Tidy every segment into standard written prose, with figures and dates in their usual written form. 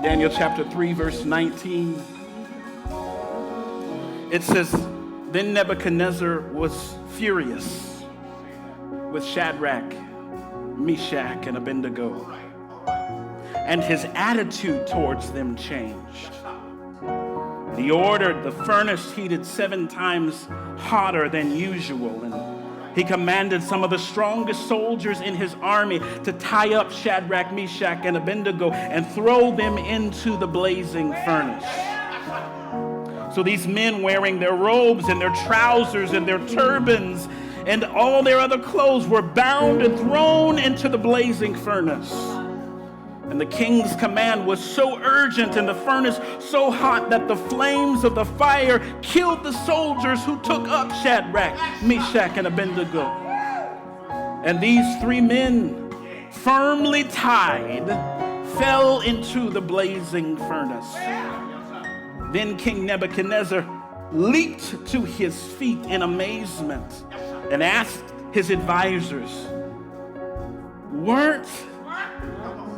Daniel chapter 3, verse 19. It says, then Nebuchadnezzar was furious with Shadrach, Meshach, and Abednego, and his attitude towards them changed. He ordered the furnace heated 7 times hotter than usual, and he commanded some of the strongest soldiers in his army to tie up Shadrach, Meshach, and Abednego and throw them into the blazing furnace. So these men, wearing their robes and their trousers and their turbans and all their other clothes, were bound and thrown into the blazing furnace. And the king's command was so urgent and the furnace so hot that the flames of the fire killed the soldiers who took up Shadrach, Meshach, and Abednego. And these 3 men, firmly tied, fell into the blazing furnace. Then King Nebuchadnezzar leaped to his feet in amazement and asked his advisors, weren't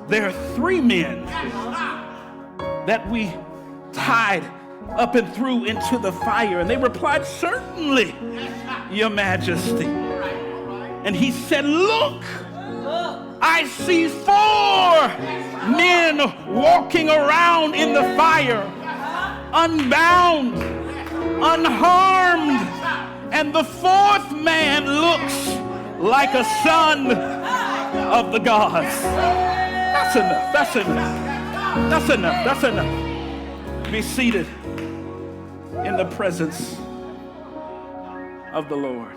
there 3 men that we tied up and threw into the fire? And they replied, certainly, your majesty. And he said, look, I see 4 men walking around in the fire, unbound, unharmed, and the 4th man looks like a son of the gods. That's enough, that's enough, that's enough, that's enough. Be seated in the presence of the Lord.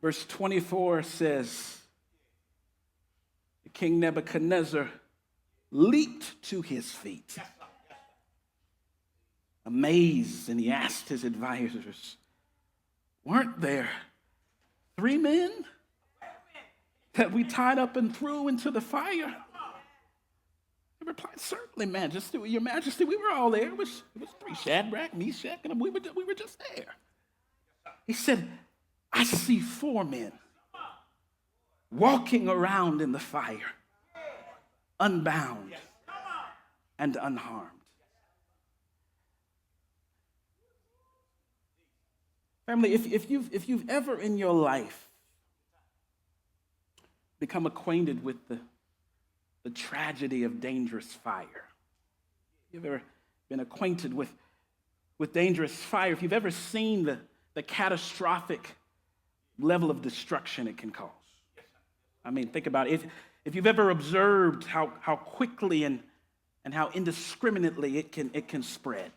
Verse 24 says, King Nebuchadnezzar leaped to his feet, amazed, and he asked his advisors, weren't there 3 men that we tied up and threw into the fire? They replied, certainly, Majesty, your Majesty, we were all there. It was 3, Shadrach, Meshach, and we were just there. He said, I see 4 men walking around in the fire, unbound and unharmed. Family, if you've ever in your life become acquainted with the tragedy of dangerous fire, you've ever been acquainted with dangerous fire, if you've ever seen the catastrophic level of destruction it can cause. I mean, think about it. If you've ever observed how quickly and how indiscriminately it can spread.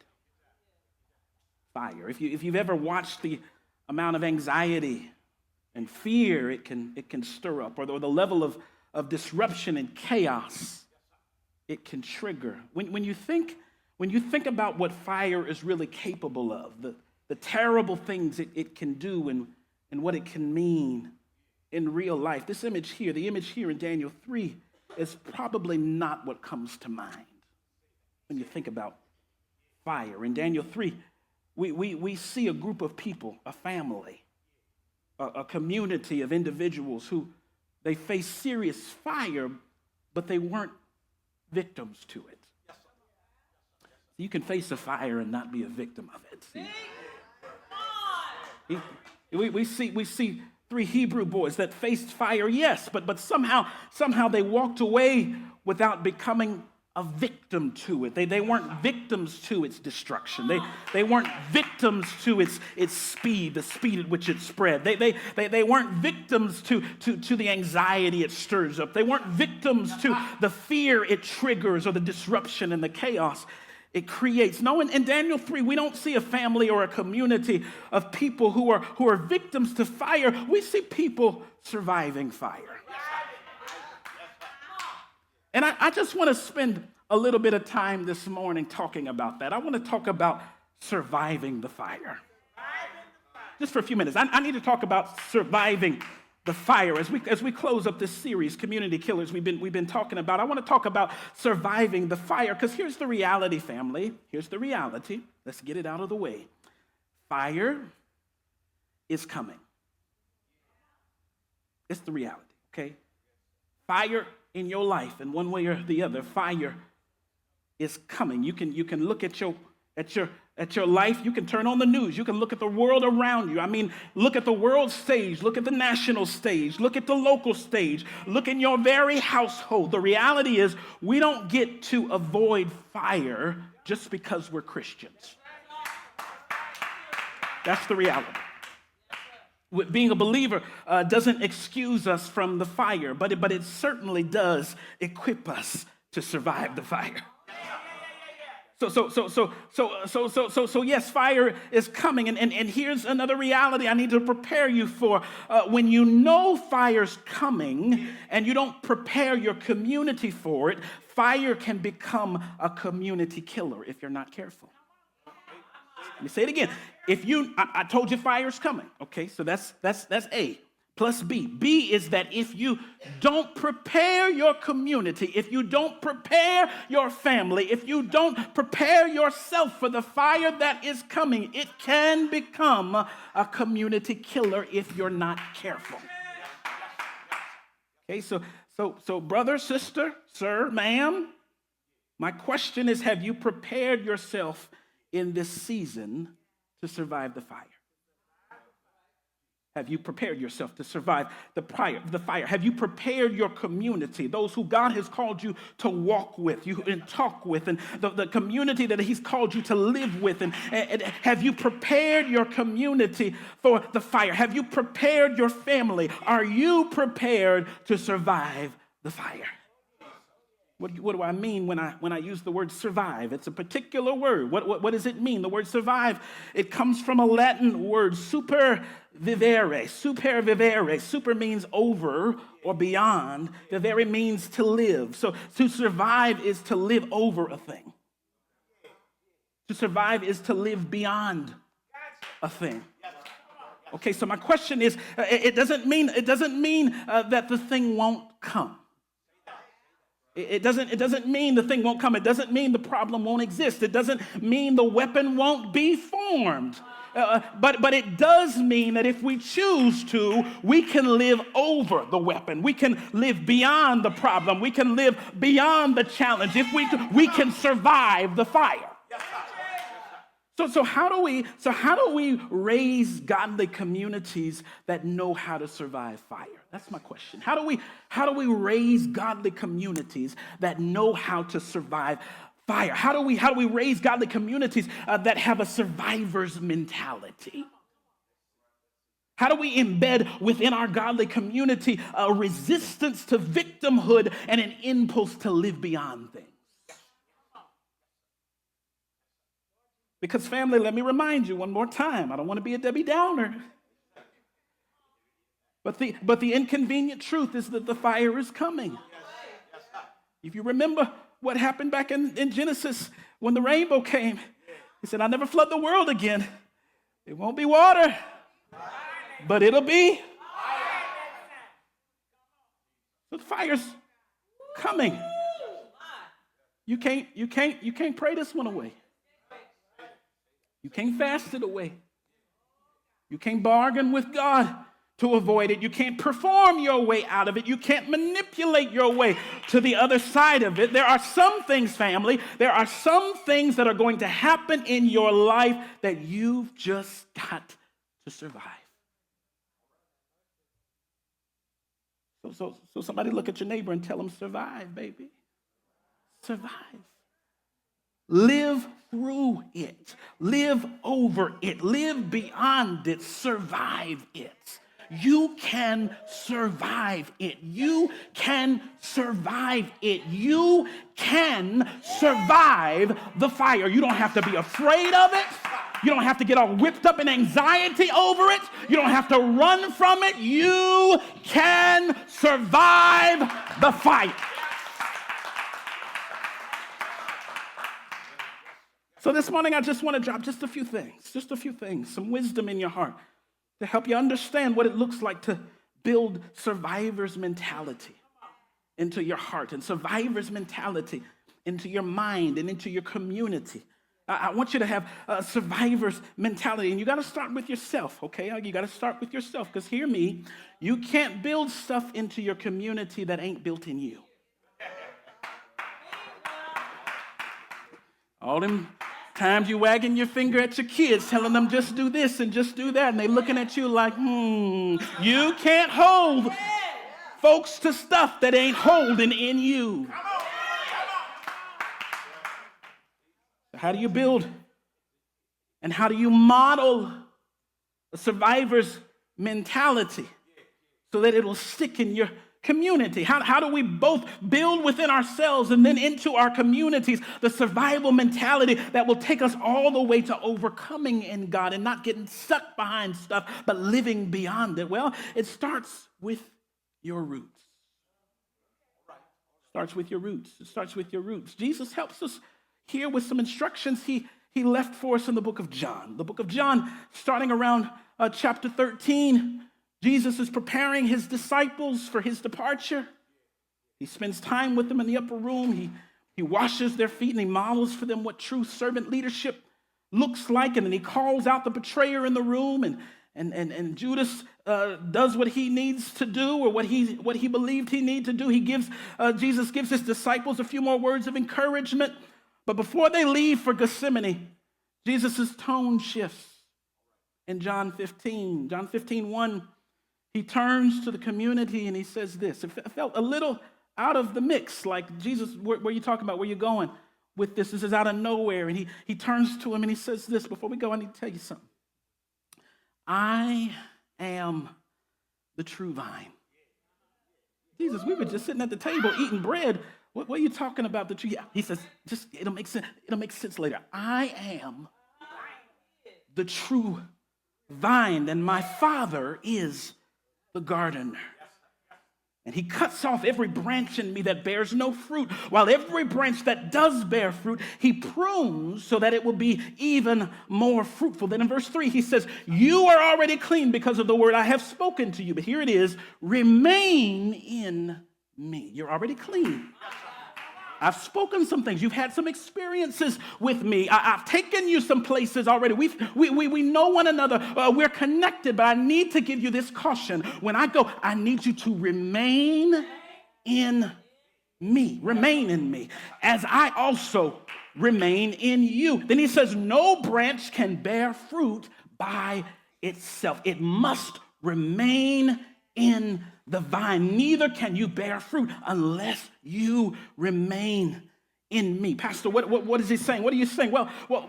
Fire. If you've ever watched the amount of anxiety and fear it can stir up, or the level of disruption and chaos it can trigger. When you think about what fire is really capable of, the terrible things it can do and what it can mean in real life, the image here in Daniel 3 is probably not what comes to mind when you think about fire. In Daniel 3, we see a group of people, a family, a community of individuals who they face serious fire, but they weren't victims to it. You can face a fire and not be a victim of it. See? We see 3 Hebrew boys that faced fire, yes, but somehow they walked away without becoming a victim to it. They weren't victims to its destruction. They weren't victims to its speed, the speed at which it spread. They weren't victims to the anxiety it stirs up. They weren't victims to the fear it triggers or the disruption and the chaos it creates. No, in Daniel 3, we don't see a family or a community of people who are victims to fire. We see people surviving fire. And I just want to spend a little bit of time this morning talking about that. I want to talk about surviving the fire. Just for a few minutes. I need to talk about surviving the fire. As we close up this series, Community Killers, we've been talking about, I want to talk about surviving the fire, because here's the reality, family. Here's the reality. Let's get it out of the way. Fire is coming. It's the reality, okay? Fire in your life, in one way or the other, fire is coming. You can look at your life. You can turn on the news. You can look at the world around you. I mean, look at the world stage. Look at the national stage. Look at the local stage. Look in your very household. The reality is we don't get to avoid fire just because we're Christians. That's the reality. Being a believer doesn't excuse us from the fire, but it certainly does equip us to survive the fire. So yes, fire is coming. And here's another reality I need to prepare you for. When you know fire's coming and you don't prepare your community for it, fire can become a community killer if you're not careful. Let me say it again. I told you fire's coming. Okay, so that's A. Plus B. B is that if you don't prepare your community, if you don't prepare your family, if you don't prepare yourself for the fire that is coming, it can become a community killer if you're not careful. Okay, so brother, sister, sir, ma'am, my question is, have you prepared yourself in this season to survive the fire? Have you prepared yourself to survive the fire? Have you prepared your community, those who God has called you to walk with, you and talk with, and the community that he's called you to live with? And have you prepared your community for the fire? Have you prepared your family? Are you prepared to survive the fire? What do I mean when I use the word survive? It's a particular word. What does it mean? The word survive, it comes from a Latin word, supervivere. Supervivere. Super means over or beyond. Vivere means to live. So to survive is to live over a thing. To survive is to live beyond a thing. Okay, so my question is, it doesn't mean that the thing won't come. It doesn't mean the thing won't come. It doesn't mean the problem won't exist. It doesn't mean the weapon won't be formed. But it does mean that if we choose to, we can live over the weapon. We can live beyond the problem. We can live beyond the challenge. If we can survive the fire. So how do we raise godly communities that know how to survive fire? That's my question. How do we raise godly communities that know how to survive fire? How do we raise godly communities that have a survivor's mentality? How do we embed within our godly community a resistance to victimhood and an impulse to live beyond things? Because family, let me remind you one more time. I don't want to be a Debbie Downer. But the inconvenient truth is that the fire is coming. If you remember what happened back in Genesis when the rainbow came, he said, I'll never flood the world again. It won't be water, but it'll be. So the fire's coming. You can't pray this one away. You can't fast it away. You can't bargain with God to avoid it. You can't perform your way out of it. You can't manipulate your way to the other side of it. There are some things, family, there are some things that are going to happen in your life that you've just got to survive. So somebody look at your neighbor and tell them, survive, baby. Survive. Live through it. Live over it. Live beyond it. Survive it. You can survive it. You can survive it. You can survive the fire. You don't have to be afraid of it. You don't have to get all whipped up in anxiety over it. You don't have to run from it. You can survive the fire. So this morning, I just want to drop just a few things, some wisdom in your heart to help you understand what it looks like to build survivor's mentality into your heart and survivor's mentality into your mind and into your community. I want you to have a survivor's mentality. And you got to start with yourself, okay? You got to start with yourself, because hear me, you can't build stuff into your community that ain't built in you. All them times you wagging your finger at your kids, telling them just do this and just do that, and they looking at you like, you can't hold folks to stuff that ain't holding in you. How do you build and how do you model a survivor's mentality so that it'll stick in your community? How do we both build within ourselves and then into our communities the survival mentality that will take us all the way to overcoming in God and not getting stuck behind stuff, but living beyond it? Well, it starts with your roots. It starts with your roots. It starts with your roots. Jesus helps us here with some instructions he left for us in the book of John. The book of John, starting around chapter 13, Jesus is preparing his disciples for his departure. He spends time with them in the upper room. He washes their feet and he models for them what true servant leadership looks like. And then he calls out the betrayer in the room, and Judas does what he needs to do, or what he believed he needed to do. Jesus gives his disciples a few more words of encouragement. But before they leave for Gethsemane, Jesus' tone shifts. In John 15:1, he turns to the community and he says this. It felt a little out of the mix, like, Jesus, where are you talking about? Where are you going with this? This is out of nowhere. And he turns to him and he says this. Before we go, I need to tell you something. I am the true vine. Jesus, we were just sitting at the table eating bread. What are you talking about? The tree? He says, it'll make sense. It'll make sense later. I am the true vine, and my Father is the gardener. And he cuts off every branch in me that bears no fruit, while every branch that does bear fruit, he prunes so that it will be even more fruitful. Then in verse 3, he says, you are already clean because of the word I have spoken to you. But here it is, remain in me. You're already clean. I've spoken some things. You've had some experiences with me. I've taken you some places already. We know one another. We're connected, but I need to give you this caution. When I go, I need you to remain in me. Remain in me, as I also remain in you. Then he says, no branch can bear fruit by itself. It must remain in the vine. Neither can you bear fruit unless you remain in me. Pastor, what is he saying? What are you saying? Well,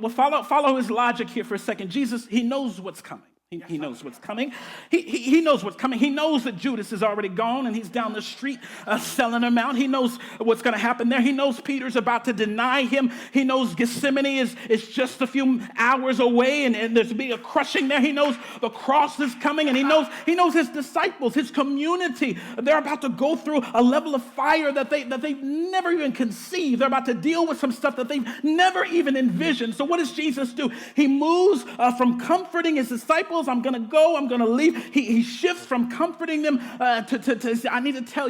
follow his logic here for a second. Jesus, he knows what's coming. He knows what's coming. He knows what's coming. He knows that Judas is already gone and he's down the street selling him out. He knows what's going to happen there. He knows Peter's about to deny him. He knows Gethsemane is just a few hours away and there's be a crushing there. He knows the cross is coming, and he knows his disciples, his community. They're about to go through a level of fire that they've never even conceived. They're about to deal with some stuff that they've never even envisioned. So what does Jesus do? He moves from comforting his disciples. I'm going to go. I'm going to leave. He shifts from comforting them to I need to tell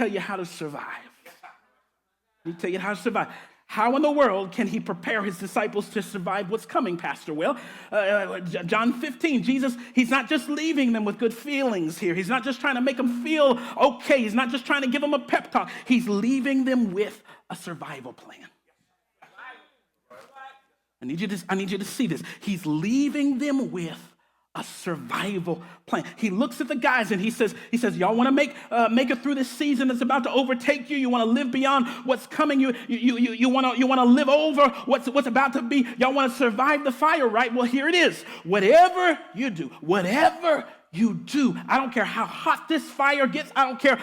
you how to survive. I need to tell you how to survive. How in the world can he prepare his disciples to survive what's coming, Pastor? Well, John 15, Jesus, he's not just leaving them with good feelings here. He's not just trying to make them feel okay. He's not just trying to give them a pep talk. He's leaving them with a survival plan. I need you to see this. He's leaving them with a survival plan. He looks at the guys and he says, y'all want to make it through this season that's about to overtake you. You want to live beyond what's coming. You want to live over what's about to be. Y'all want to survive the fire, right? Well, here it is. Whatever you do, I don't care how hot this fire gets. I don't care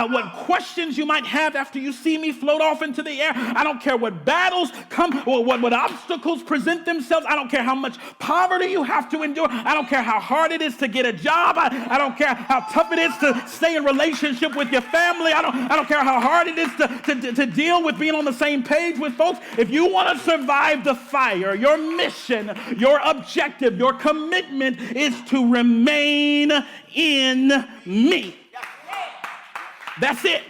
what questions you might have after you see me float off into the air. I don't care what battles come or what obstacles present themselves. I don't care how much poverty you have to endure. I don't care how hard it is to get a job. I don't care how tough it is to stay in relationship with your family. I don't care how hard it is to deal with being on the same page with folks. If you want to survive the fire, your mission, your objective, your commitment is to remain in me. That's it.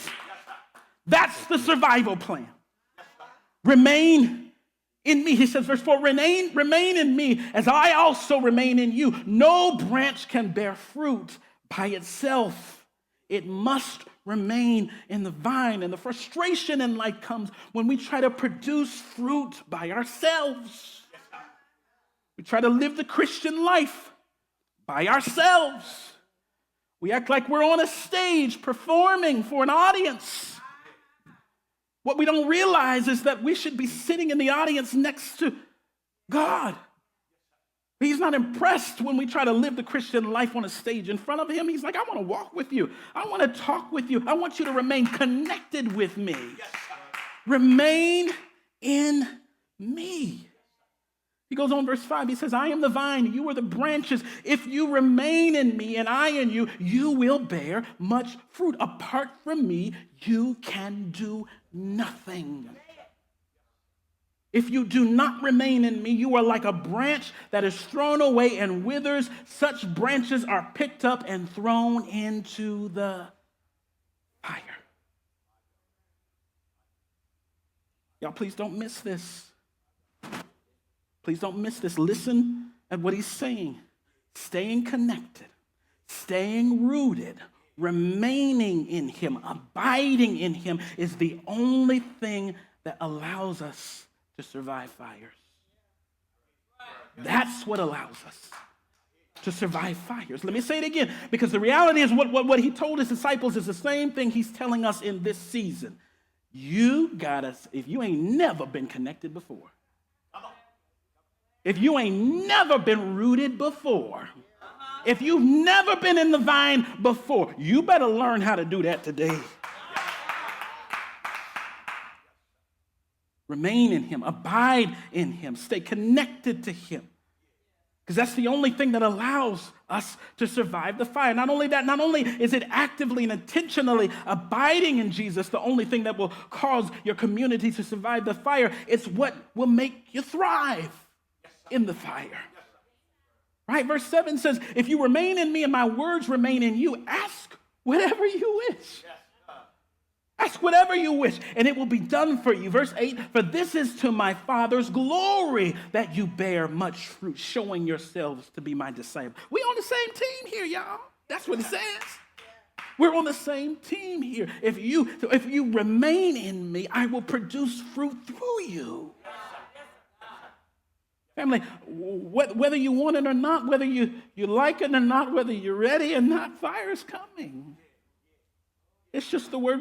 That's the survival plan. Remain in me. He says, verse 4, remain in me as I also remain in you. No branch can bear fruit by itself. It must remain in the vine. And the frustration in life comes when we try to produce fruit by ourselves. We try to live the Christian life by ourselves. We act like we're on a stage performing for an audience. What we don't realize is that we should be sitting in the audience next to God. He's not impressed when we try to live the Christian life on a stage in front of him. He's like, I want to walk with you. I want to talk with you. I want you to remain connected with me. Remain in me. He goes on, verse 5, he says, I am the vine, you are the branches. If you remain in me and I in you, you will bear much fruit. Apart from me, you can do nothing. If you do not remain in me, you are like a branch that is thrown away and withers. Such branches are picked up and thrown into the fire. Y'all, please don't miss this. Please don't miss this. Listen at what he's saying. Staying connected, staying rooted, remaining in him, abiding in him is the only thing that allows us to survive fires. That's what allows us to survive fires. Let me say it again, because the reality is what he told his disciples is the same thing he's telling us in this season. You gotta, if you ain't never been connected before, if you ain't never been rooted before, if you've never been in the vine before, you better learn how to do that today. Remain in him, abide in him, stay connected to him. Because that's the only thing that allows us to survive the fire. Not only that, not only is it actively and intentionally abiding in Jesus the only thing that will cause your community to survive the fire, it's what will make you thrive in the fire. Right? Verse 7 says, if you remain in me and my words remain in you, ask whatever you wish. Ask whatever you wish, and it will be done for you. Verse 8, for this is to my Father's glory that you bear much fruit, showing yourselves to be my disciples. We on the same team here, y'all. That's what it says. We're on the same team here. If you remain in me, I will produce fruit through you. Family, whether you want it or not, whether you like it or not, whether you're ready or not, fire is coming. It's just the world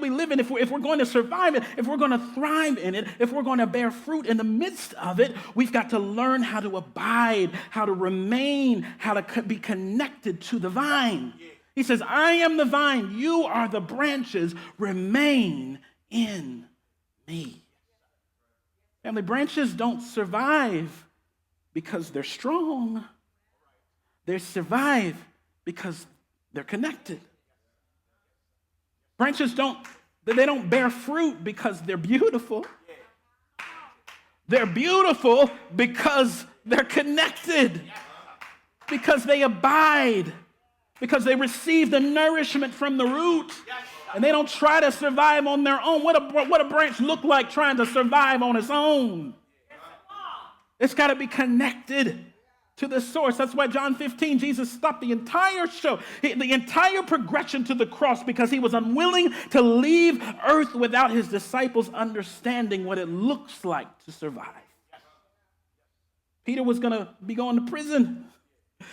we live in. If we're going to survive it, if we're going to thrive in it, if we're going to bear fruit in the midst of it, we've got to learn how to abide, how to remain, how to be connected to the vine. He says, I am the vine, you are the branches, remain in me. Family, branches don't survive because they're strong. They survive because they're connected. Branches don't bear fruit because they're beautiful. They're beautiful because they're connected, because they abide, because they receive the nourishment from the root. And they don't try to survive on their own. What a branch look like trying to survive on its own? It's got to be connected to the source. That's why John 15, Jesus stopped the entire show, the entire progression to the cross, because he was unwilling to leave earth without his disciples understanding what it looks like to survive. Peter was going to be going to prison.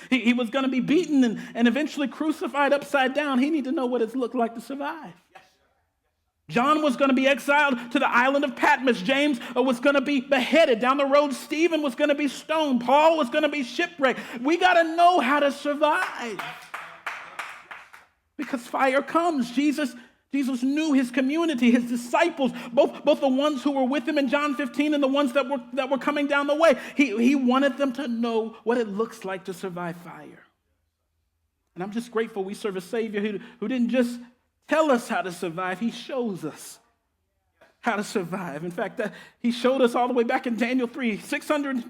He was going to be beaten and eventually crucified upside down. He needed to know what it looked like to survive. John was going to be exiled to the island of Patmos. James was going to be beheaded. Down the road, Stephen was going to be stoned. Paul was going to be shipwrecked. We got to know how to survive, because fire comes. Jesus knew his community, his disciples, both the ones who were with him in John 15 and the ones that were coming down the way. He wanted them to know what it looks like to survive fire. And I'm just grateful we serve a Savior who didn't just tell us how to survive. He shows us how to survive. In fact, he showed us all the way back in Daniel 3,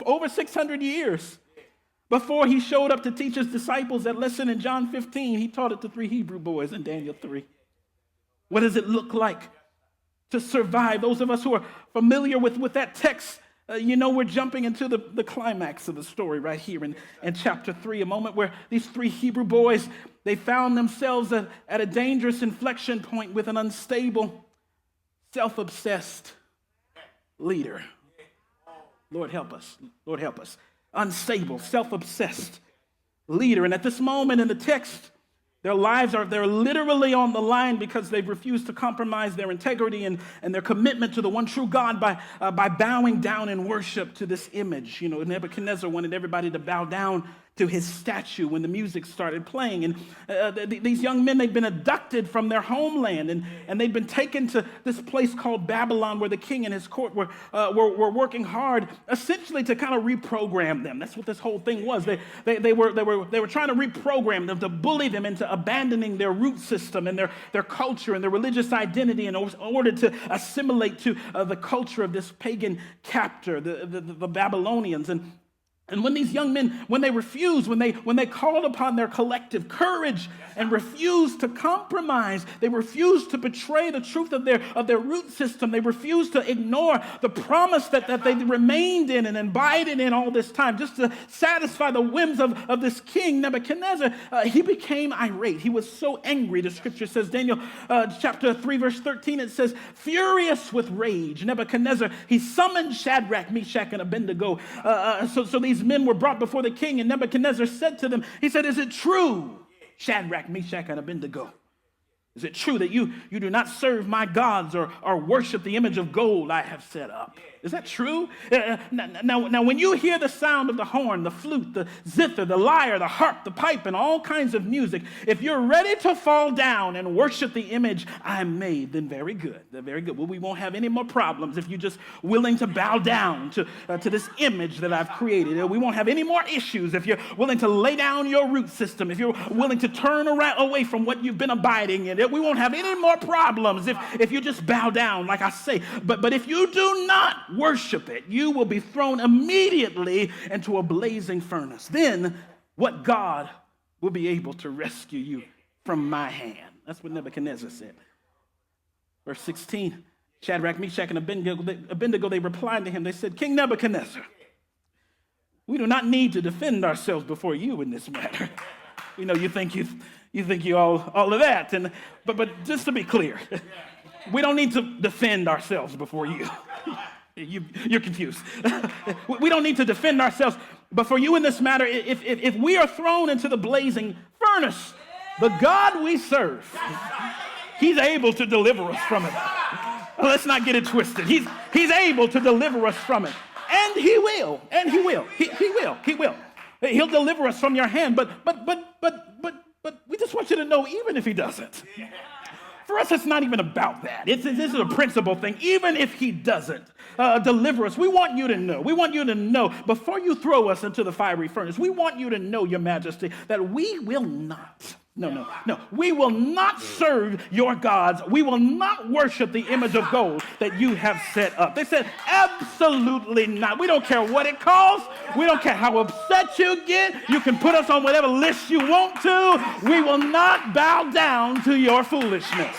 over 600 years before he showed up to teach his disciples that lesson in John 15. He taught it to 3 Hebrew boys in Daniel 3. What does it look like to survive? Those of us who are familiar with that text We're jumping into the climax of the story right here in chapter 3, a moment where these three Hebrew boys, they found themselves at a dangerous inflection point with an unstable, self-obsessed leader. Lord help us. Lord help us. Unstable, self-obsessed leader. And at this moment in the text, their lives they're literally on the line because they've refused to compromise their integrity and their commitment to the one true God by bowing down in worship to this image. Nebuchadnezzar wanted everybody to bow down to his statue when the music started playing. And these young men, they'd been abducted from their homeland, and they'd been taken to this place called Babylon, where the king and his court were working hard, essentially to kind of reprogram them. That's what this whole thing was. They were trying to reprogram them, to bully them into abandoning their root system and their culture and their religious identity in order to assimilate to the culture of this pagan captor, the Babylonians. And when these young men, when they refused, when they called upon their collective courage and refused to compromise, they refused to betray the truth of their root system. They refused to ignore the promise that they remained in and abided in all this time, just to satisfy the whims of this king Nebuchadnezzar. He became irate. He was so angry. The scripture says, Daniel chapter 3, verse 13, it says, furious with rage, Nebuchadnezzar, he summoned Shadrach, Meshach, and Abednego. So these men were brought before the king, and Nebuchadnezzar said to them, he said, is it true, Shadrach, Meshach, and Abednego? Is it true that you do not serve my gods or worship the image of gold I have set up? Is that true? Now, when you hear the sound of the horn, the flute, the zither, the lyre, the harp, the pipe, and all kinds of music, if you're ready to fall down and worship the image I made, then very good. Very good. Well, we won't have any more problems if you're just willing to bow down to this image that I've created. We won't have any more issues if you're willing to lay down your root system, if you're willing to turn away from what you've been abiding in. We won't have any more problems if you just bow down, like I say. But if you do not worship it, you will be thrown immediately into a blazing furnace. Then what God will be able to rescue you from my hand? That's what Nebuchadnezzar said. Verse 16, Shadrach, Meshach, and Abednego, they replied to him. They said, King Nebuchadnezzar, we do not need to defend ourselves before you in this matter. We know you think you all of that. But just to be clear, we don't need to defend ourselves before you. You're confused. We don't need to defend ourselves before you in this matter. If we are thrown into the blazing furnace, the God we serve, he's able to deliver us from it. Let's not get it twisted. He's able to deliver us from it. And he will. And he will. He will. He'll deliver us from your hand. But we just want you to know, even if he doesn't, for us, it's not even about that. This is a principle thing. Even if he doesn't deliver us, we want you to know. We want you to know before you throw us into the fiery furnace, we want you to know, Your Majesty, that we will not. No. We will not serve your gods. We will not worship the image of gold that you have set up. They said, absolutely not. We don't care what it costs. We don't care how upset you get. You can put us on whatever list you want to. We will not bow down to your foolishness.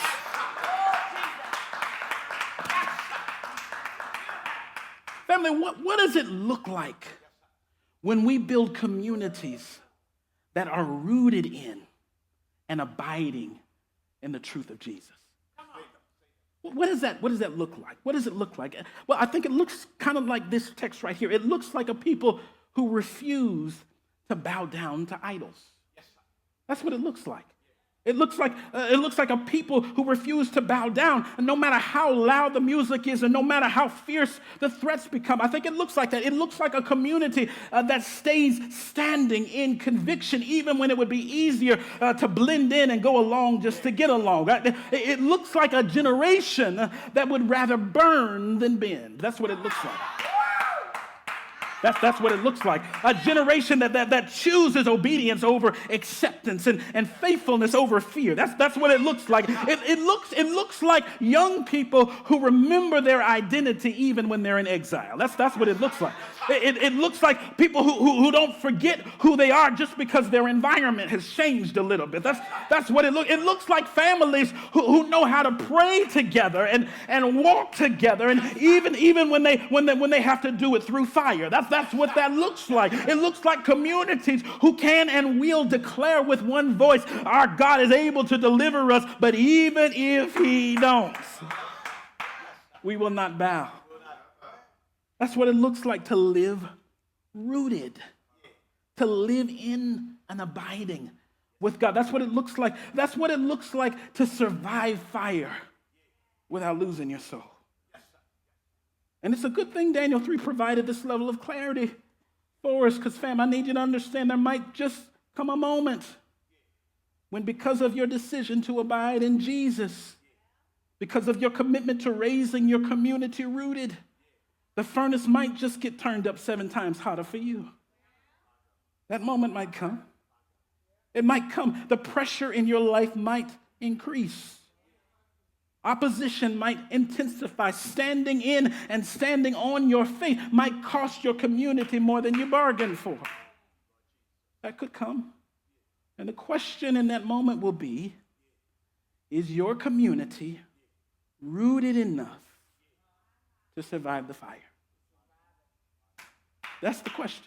Family, what does it look like when we build communities that are rooted in and abiding in the truth of Jesus? What does that look like? What does it look like? Well, I think it looks kind of like this text right here. It looks like a people who refuse to bow down to idols. That's what it looks like. It looks like a people who refuse to bow down, and no matter how loud the music is and no matter how fierce the threats become. I think it looks like that. It looks like a community that stays standing in conviction, even when it would be easier to blend in and go along just to get along. It looks like a generation that would rather burn than bend. That's what it looks like. That's what it looks like. A generation that chooses obedience over acceptance and faithfulness over fear. That's what it looks like. It looks like young people who remember their identity even when they're in exile. That's what it looks like. It looks like people who don't forget who they are just because their environment has changed a little bit. That's what it looks. It looks like families who know how to pray together and walk together, and even when they have to do it through fire. That's what that looks like. It looks like communities who can and will declare with one voice, our God is able to deliver us, but even if he don't, we will not bow. That's what it looks like to live rooted, to live in and abiding with God. That's what it looks like. That's what it looks like to survive fire without losing your soul. And it's a good thing Daniel 3 provided this level of clarity for us, because, fam, I need you to understand there might just come a moment when, because of your decision to abide in Jesus, because of your commitment to raising your community rooted, the furnace might just get turned up 7 times hotter for you. That moment might come. It might come. The pressure in your life might increase. Opposition might intensify. Standing in and standing on your faith might cost your community more than you bargained for. That could come. And the question in that moment will be, is your community rooted enough to survive the fire? That's the question.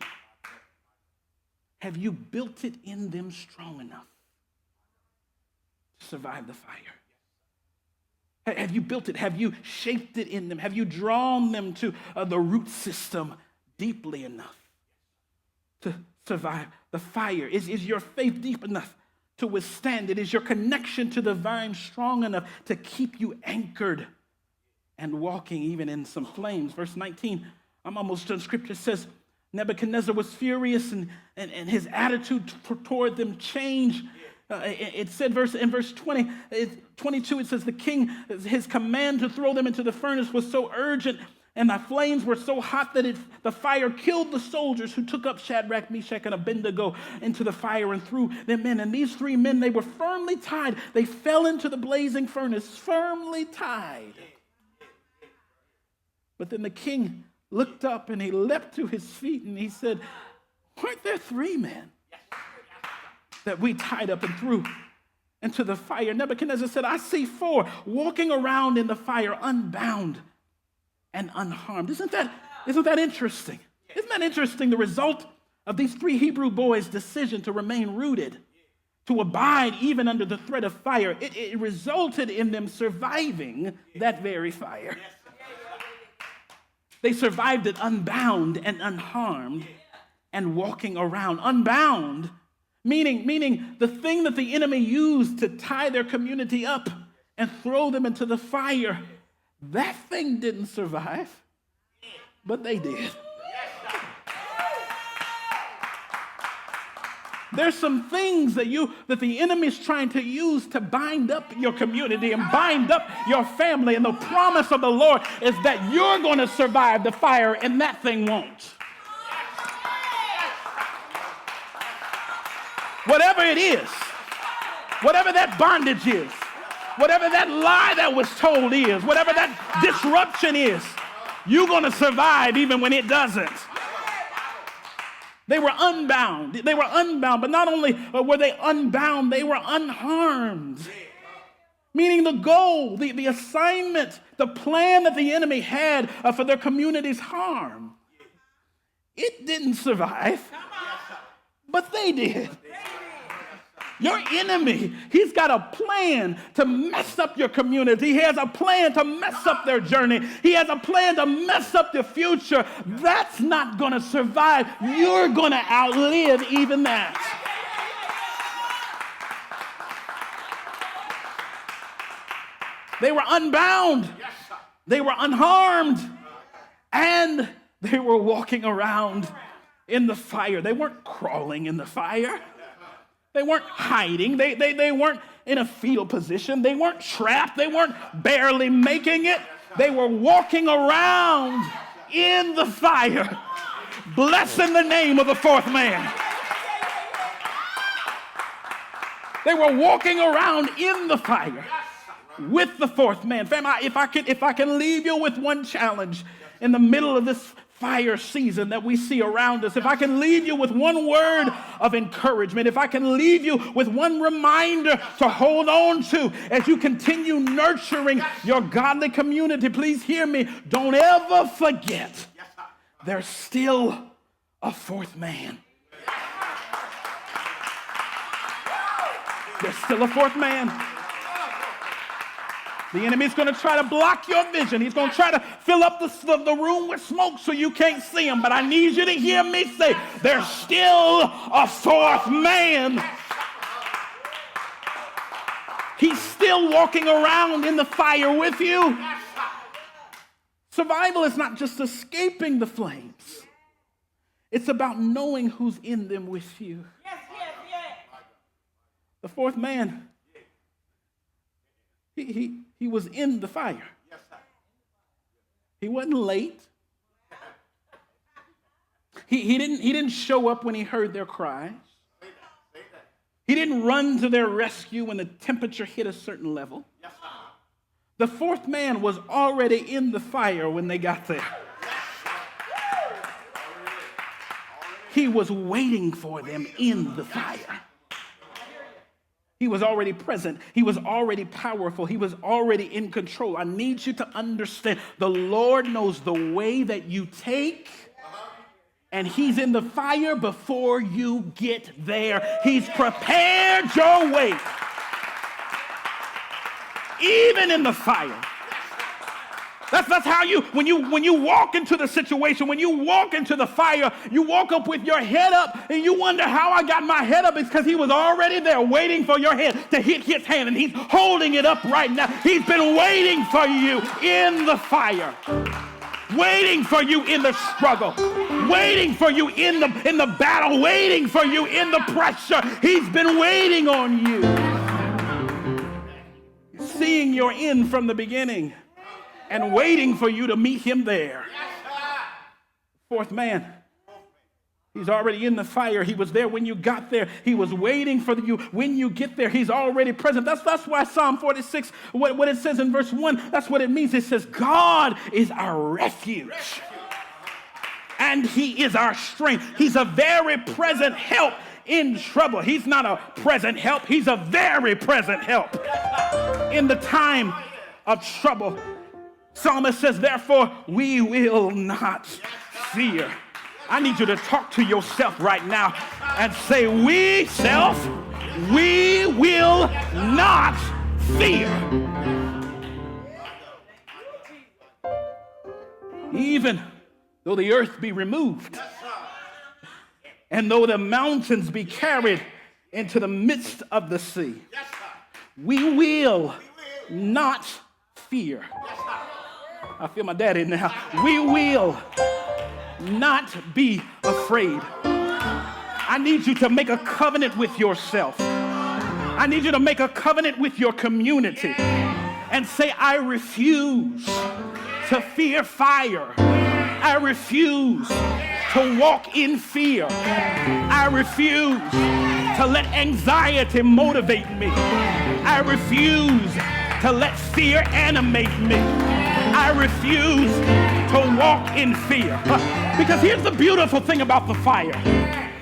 Have you built it in them strong enough to survive the fire? Have you built it? Have you shaped it in them? Have you drawn them to the root system deeply enough to survive the fire? Is your faith deep enough to withstand it? Is your connection to the vine strong enough to keep you anchored and walking even in some flames? Verse 19, I'm almost done. Scripture says, Nebuchadnezzar was furious and his attitude toward them changed. It said in verse 22, it says the king, his command to throw them into the furnace was so urgent and the flames were so hot that the fire killed the soldiers who took up Shadrach, Meshach, and Abednego into the fire and threw them in. And these 3 men, they were firmly tied. They fell into the blazing furnace, firmly tied. But then the king looked up and he leapt to his feet and he said, weren't there 3 men that we tied up and threw into the fire? Nebuchadnezzar said, I see 4 walking around in the fire unbound and unharmed. Isn't that interesting? Isn't that interesting? The result of these 3 Hebrew boys' decision to remain rooted, to abide even under the threat of fire, it resulted in them surviving that very fire. They survived it unbound and unharmed and walking around. Unbound, meaning the thing that the enemy used to tie their community up and throw them into the fire, that thing didn't survive, but they did. There's some things that the enemy is trying to use to bind up your community and bind up your family. And the promise of the Lord is that you're going to survive the fire and that thing won't. Whatever it is, whatever that bondage is, whatever that lie that was told is, whatever that disruption is, you're going to survive even when it doesn't. They were unbound. They were unbound, but not only were they unbound, they were unharmed. Meaning the goal, the assignment, the plan that the enemy had for their community's harm, it didn't survive, but they did. Your enemy, he's got a plan to mess up your community. He has a plan to mess up their journey. He has a plan to mess up the future. That's not going to survive. You're going to outlive even that. They were unbound. They were unharmed. And they were walking around in the fire. They weren't crawling in the fire. They weren't hiding. They weren't in a fetal position. They weren't trapped. They weren't barely making it. They were walking around in the fire. blessing the name of the fourth man. They were walking around in the fire with the fourth man. Fam, if I can leave you with one challenge in the middle of this fire season that we see around us, if I can leave you with one word of encouragement, if I can leave you with one reminder to hold on to as you continue nurturing your godly community, please hear me. Don't ever forget there's still a fourth man. There's still a fourth man. The enemy's going to try to block your vision. He's going to try to fill up the room with smoke so you can't see him. But I need you to hear me say, there's still a fourth man. He's still walking around in the fire with you. Survival is not just escaping the flames. It's about knowing who's in them with you. The fourth man, he was in the fire. He wasn't late. He didn't show up when he heard their cries. He didn't run to their rescue when the temperature hit a certain level. The fourth man was already in the fire when they got there. He was waiting for them in the fire. He was already present. He was already powerful. He was already in control. I need you to understand the Lord knows the way that you take, and he's in the fire before you get there. He's prepared your way. Even in the fire. That's how when you walk into the situation, when you walk into the fire, you walk up with your head up and you wonder how I got my head up. It's because he was already there waiting for your head to hit his hand, and he's holding it up right now. He's been waiting for you in the fire, waiting for you in the struggle, waiting for you in the battle, waiting for you in the pressure. He's been waiting on you. Seeing your end from the beginning and waiting for you to meet him there. Fourth man, he's already in the fire. He was there when you got there. He was waiting for you when you get there. He's already present. That's why Psalm 46, what it says in verse 1, that's what it means. It says, God is our refuge, and he is our strength. He's a very present help in trouble. He's not a present help. He's a very present help in the time of trouble. Psalmist says, therefore, we will not fear. I need you to talk to yourself right now and say, we will not fear. Even though the earth be removed, and though the mountains be carried into the midst of the sea, we will not fear. I feel my daddy now. We will not be afraid. I need you to make a covenant with yourself. I need you to make a covenant with your community and say, I refuse to fear fire. I refuse to walk in fear. I refuse to let anxiety motivate me. I refuse to let fear animate me. I refuse to walk in fear. Because here's the beautiful thing about the fire.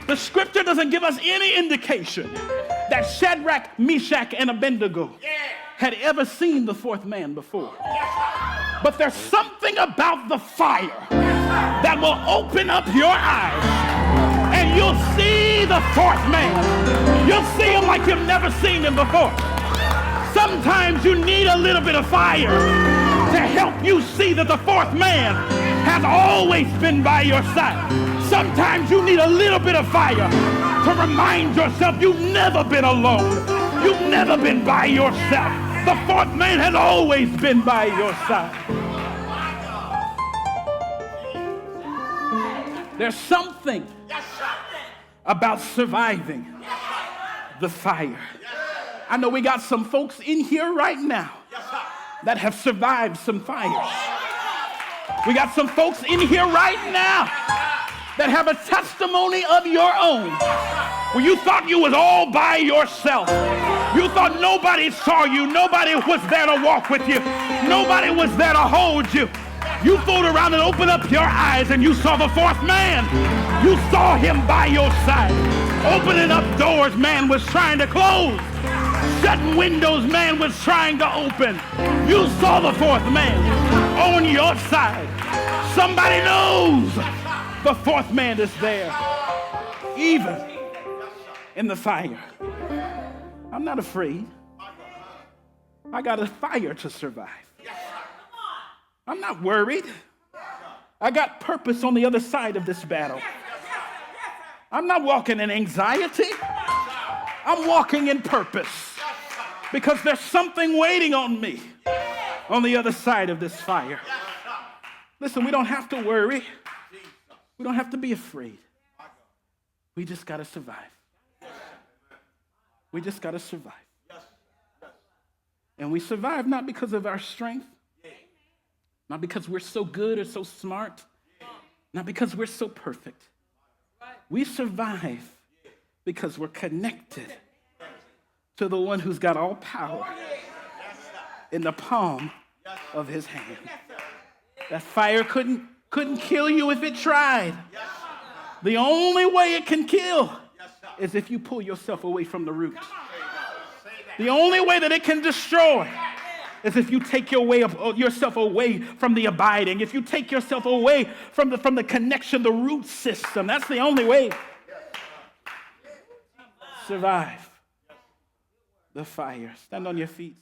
The scripture doesn't give us any indication that Shadrach, Meshach, and Abednego had ever seen the fourth man before. But there's something about the fire that will open up your eyes and you'll see the fourth man. You'll see him like you've never seen him before. Sometimes you need a little bit of fire to help you see that the fourth man has always been by your side. Sometimes you need a little bit of fire to remind yourself you've never been alone. You've never been by yourself. The fourth man has always been by your side. There's something about surviving the fire. I know we got some folks in here right now that have survived some fires. We got some folks in here right now that have a testimony of your own. When you thought you was all by yourself, you thought nobody saw you, nobody was there to walk with you, nobody was there to hold you. You fooled around and opened up your eyes and you saw the fourth man. You saw him by your side. Opening up doors man was trying to close. Shutting windows man was trying to open. You saw the fourth man on your side. Somebody knows the fourth man is there, even in the fire. I'm not afraid. I got a fire to survive. I'm not worried. I got purpose on the other side of this battle. I'm not walking in anxiety. I'm walking in purpose because there's something waiting on me on the other side of this fire. Listen, we don't have to worry. We don't have to be afraid. We just got to survive. We just got to survive. And we survive not because of our strength, not because we're so good or so smart, not because we're so perfect. We survive because we're connected to the one who's got all power in the palm of his hand. That fire couldn't kill you if it tried. The only way it can kill is if you pull yourself away from the root. The only way that it can destroy is if you take yourself away from the abiding, if you take yourself away from the connection, the root system. That's the only way. Survive the fire. Stand on your feet.